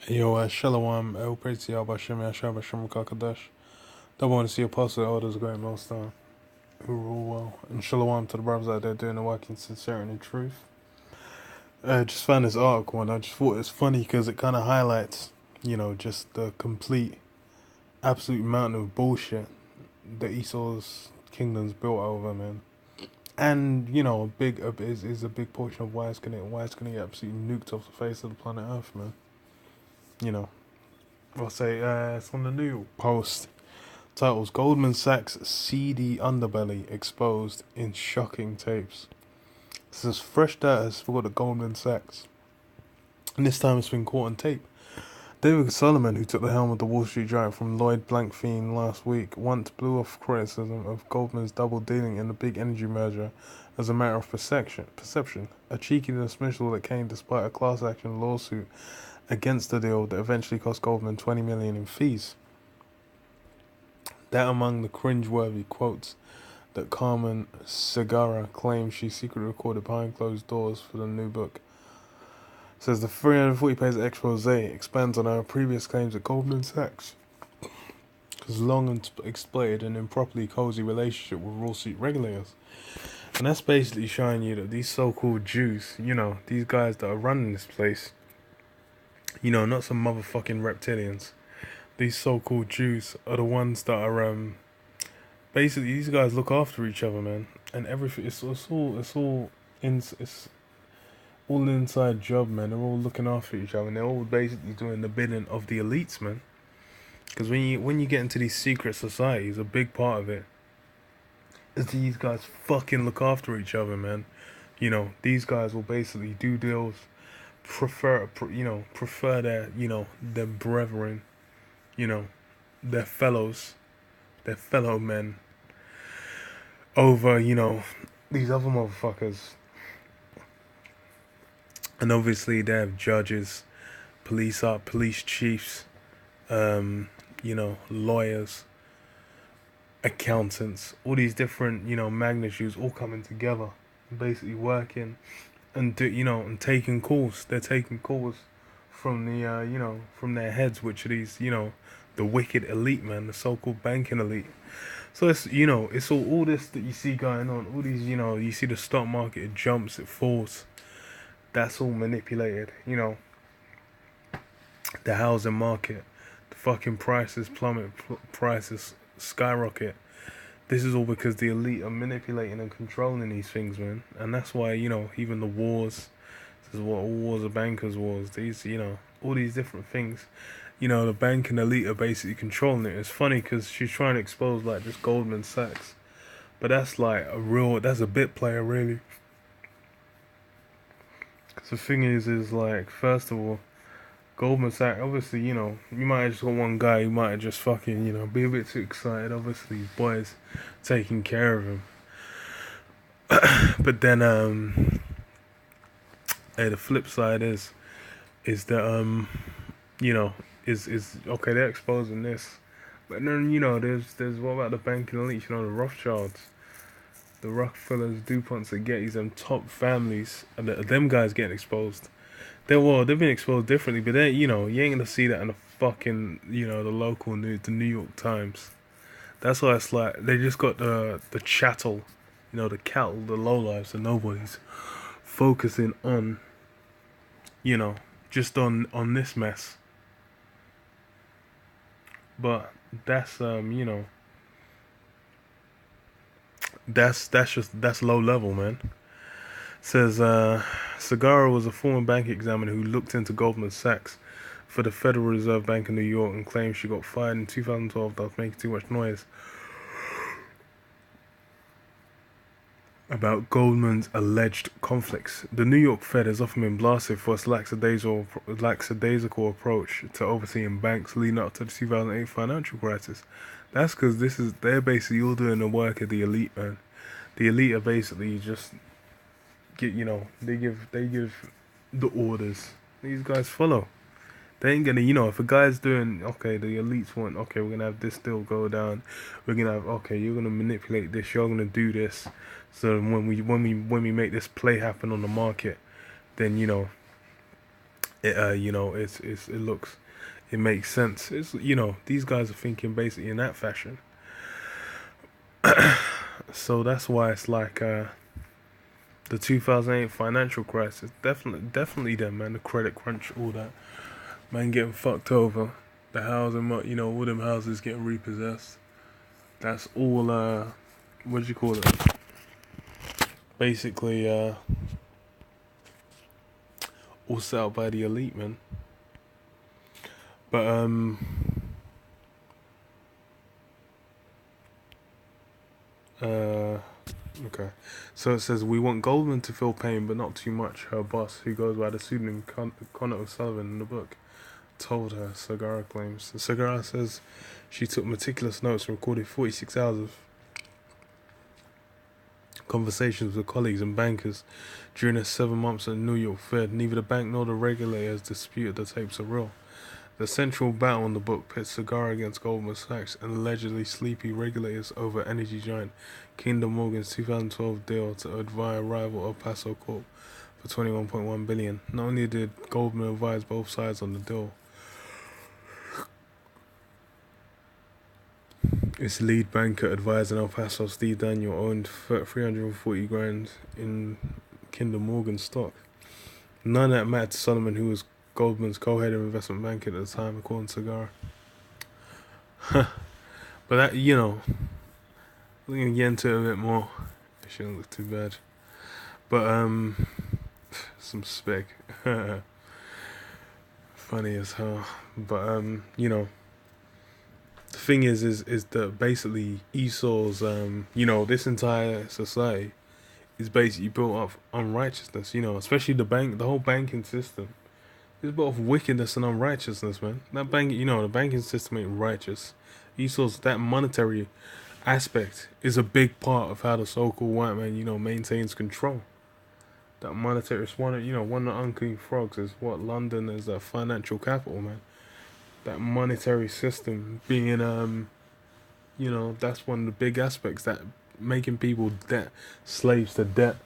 Yo, Shalom, El Prezi Abashim Yashab Hashem Kakadash. Double want to see Apostle Elders GreatMillStone, who rule well. And Shalom to the brothers out there doing the work in sincerity and truth. I just found this article and I just thought it's funny because it kind of highlights, just the complete, absolute mountain of bullshit that Esau's kingdom's built over, man. And, is a big portion of why it's gonna get absolutely nuked off the face of the planet Earth, man. I'll say it's on the New York Post. Titles: Goldman Sachs seedy underbelly exposed in shocking tapes. This is fresh data has followed at Goldman Sachs, and this time it's been caught on tape. David Solomon, who took the helm of the Wall Street giant from Lloyd Blankfein last week, once blew off criticism of Goldman's double dealing in the big energy merger as a matter of perception, a cheeky dismissal that came despite a class action lawsuit against the deal that eventually cost Goldman $20 million in fees. That among the cringeworthy quotes that Carmen Segarra claims she secretly recorded behind closed doors for the new book. Says the 340-page expose expands on our previous claims that Goldman Sachs has long exploited an improperly cozy relationship with Wall Street regulators. And that's basically showing you that these so-called Jews, these guys that are running this place, not some motherfucking reptilians. These so-called Jews are the ones that are basically these guys look after each other, man, and everything. It's all an inside job, man. They're all looking after each other, and they're all basically doing the bidding of the elites, man. Because when you get into these secret societies, a big part of it is these guys fucking look after each other, man. These guys will basically do deals, prefer their their brethren, their fellow men over, these other motherfuckers. And obviously they have judges, police chiefs, lawyers, accountants, all these different, magnitudes all coming together, basically working and and taking calls. They're taking calls from the from their heads, which are these, the wicked elite, man, the so-called banking elite. So it's it's all this that you see going on. All these, you see the stock market, it jumps, it falls. That's all manipulated. The housing market, the fucking prices plummet, prices skyrocket. This is all because the elite are manipulating and controlling these things, man. And that's why, even the wars, this is what all wars are bankers' wars. These, all these different things. The banking elite are basically controlling it. It's funny because she's trying to expose, like, just Goldman Sachs. But that's, like, that's a bit player, really. Because the thing is, like, first of all, Goldman Sachs, obviously, you might have just got one guy who might have just fucking, be a bit too excited. Obviously, his boys taking care of him. But then, the flip side is that, is okay, they're exposing this. But then, there's what about the banking elite, the Rothschilds, the Rockefellers, DuPonts, the Gettys, them top families, and them guys getting exposed. They've been exposed differently, but they, you ain't gonna see that in the fucking, the local news, the New York Times. That's why it's like, they just got the chattel, the cattle, the lowlifes, the nobodies, focusing on, just on this mess. But that's, that's low level, man. Says Segarra was a former bank examiner who looked into Goldman Sachs for the Federal Reserve Bank of New York and claimed she got fired in 2012 after making too much noise about Goldman's alleged conflicts. The New York Fed has often been blasted for its lackadaisical approach to overseeing banks leading up to the 2008 financial crisis. That's because they're basically all doing the work of the elite, man. The elite are basically just they give the orders. These guys follow. They ain't gonna, if a guy's doing, okay, the elites want, okay, we're gonna have this deal go down. We're gonna have, okay, you're gonna manipulate this. You're gonna do this. So when we make this play happen on the market, then it you know, it makes sense. It's, you know, these guys are thinking basically in that fashion. So that's why it's like the 2008 financial crisis, definitely them, man. The credit crunch, all that, man, getting fucked over. The housing, you know, all them houses getting repossessed. That's all what do you call it? Basically all set up by the elite, man. But okay. So it says, we want Goldman to feel pain, but not too much. Her boss, who goes by the pseudonym Connor O'Sullivan in the book, told her, Segura claims. Segura says she took meticulous notes and recorded 46 hours of conversations with colleagues and bankers during her 7 months at New York Fed. Neither the bank nor the regulators disputed the tapes are real. The central battle in the book pits Segura against Goldman Sachs and allegedly sleepy regulators over energy giant Kinder Morgan's 2012 deal to acquire rival El Paso Corp for $21.1 billion. Not only did Goldman advise both sides on the deal, its lead banker advisor in El Paso, Steve Daniel, owned 340 grand in Kinder Morgan stock. None of that mattered to Solomon, who was Goldman's co-head of investment banking at the time, according to Segura. But that, you know, we're going to get into it a bit more. It shouldn't look too bad. But, some spec. Funny as hell. But, you know, the thing is that basically Esau's, you know, this entire society is basically built up unrighteousness, you know, especially the whole banking system. It's built off wickedness and unrighteousness, man. That you know, the banking system ain't righteous. Esau's, that monetary aspect is a big part of how the so-called white man, you know, maintains control. That monetary, it's one of, you know, one of the unclean frogs is what London is a financial capital, man. That monetary system being, you know, that's one of the big aspects, that making people slaves to debt.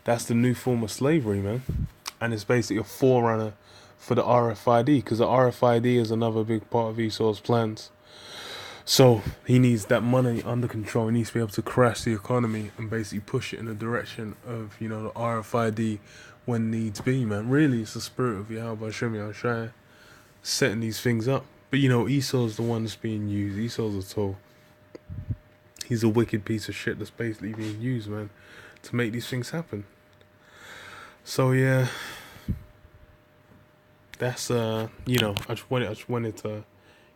That's the new form of slavery, man. And it's basically a forerunner for the RFID, because the RFID is another big part of Esau's plans. So he needs that money under control. He needs to be able to crash the economy and basically push it in the direction of, you know, the RFID when needs be, man. Really, it's the spirit of Yahweh Hashem Yahushua setting these things up. But, you know, Esau's the one that's being used. Esau's a tool. He's a wicked piece of shit that's basically being used, man, to make these things happen. So, yeah, that's, you know, I just wanted to,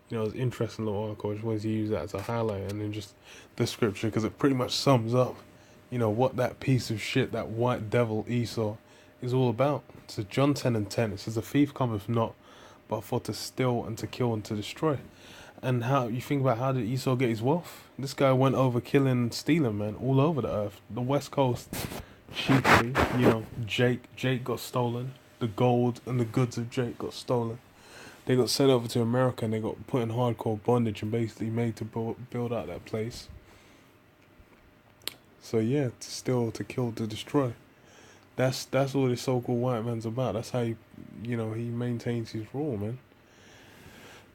you know, it's an interesting little article. I just wanted to use that as a highlight, and then just the scripture, because it pretty much sums up, you know, what that piece of shit, that white devil Esau, is all about. So John 10:10, it says, the thief cometh not, but for to steal and to kill and to destroy. And how you think about, how did Esau get his wealth? This guy went over killing and stealing, man, all over the earth. The West Coast, chiefly, you know, Jake got stolen. The gold and the goods of Jake got stolen. They got sent over to America and they got put in hardcore bondage and basically made to build out that place. So yeah, to steal, to kill, to destroy. That's all this so-called white man's about. That's how he, you know, he maintains his rule, man.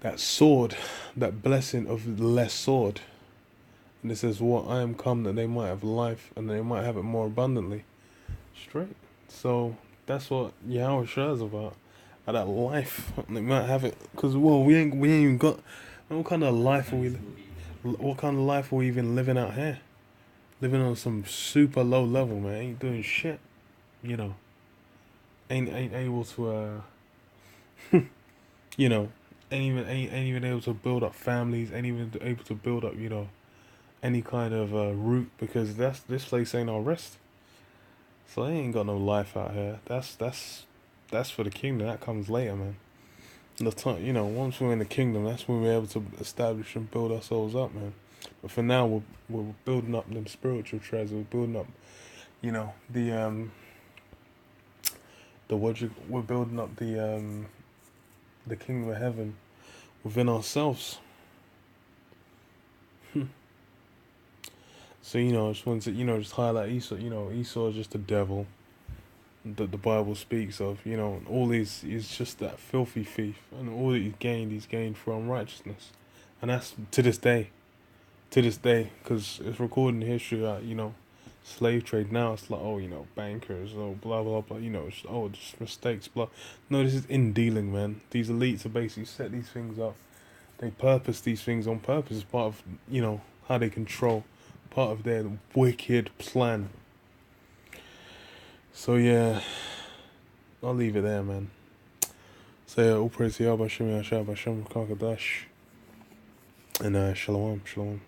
That sword, that blessing of the less sword. And it says, what, I am come that they might have life and they might have it more abundantly. Straight. So that's what Yahweh Shah is about. That life, they might have it. Because, well, we ain't even got, what kind of life are we even living out here? Living on some super low level, man. Ain't doing shit, you know. Ain't able to, you know, ain't even able to build up families. Ain't even able to build up, you know, any kind of root, because this place ain't our rest. So they ain't got no life out here. That's for the kingdom. That comes later, man. The time, you know, once we're in the kingdom, that's when we're able to establish and build ourselves up, man. But for now, we're building up them spiritual treasures. We're building up, you know, we're building up the kingdom of heaven within ourselves. So, you know, I just wanted to, you know, just highlight Esau. You know, Esau is just a devil. that the Bible speaks of. You know, all he's just that filthy thief, and all that he's gained through unrighteousness, and that's to this day, because it's recorded in history that, you know, slave trade now it's like, oh, you know, bankers, oh, blah blah blah, you know, oh, just mistakes, blah. No, this is in dealing, man. These elites are basically set these things up. They purpose these things on purpose as part of, you know, how they control, part of their wicked plan. So yeah, I'll leave it there, man. So yeah, all praise to Yahweh Shem Yahshua Bashem Kakadash, and shalom, shalom.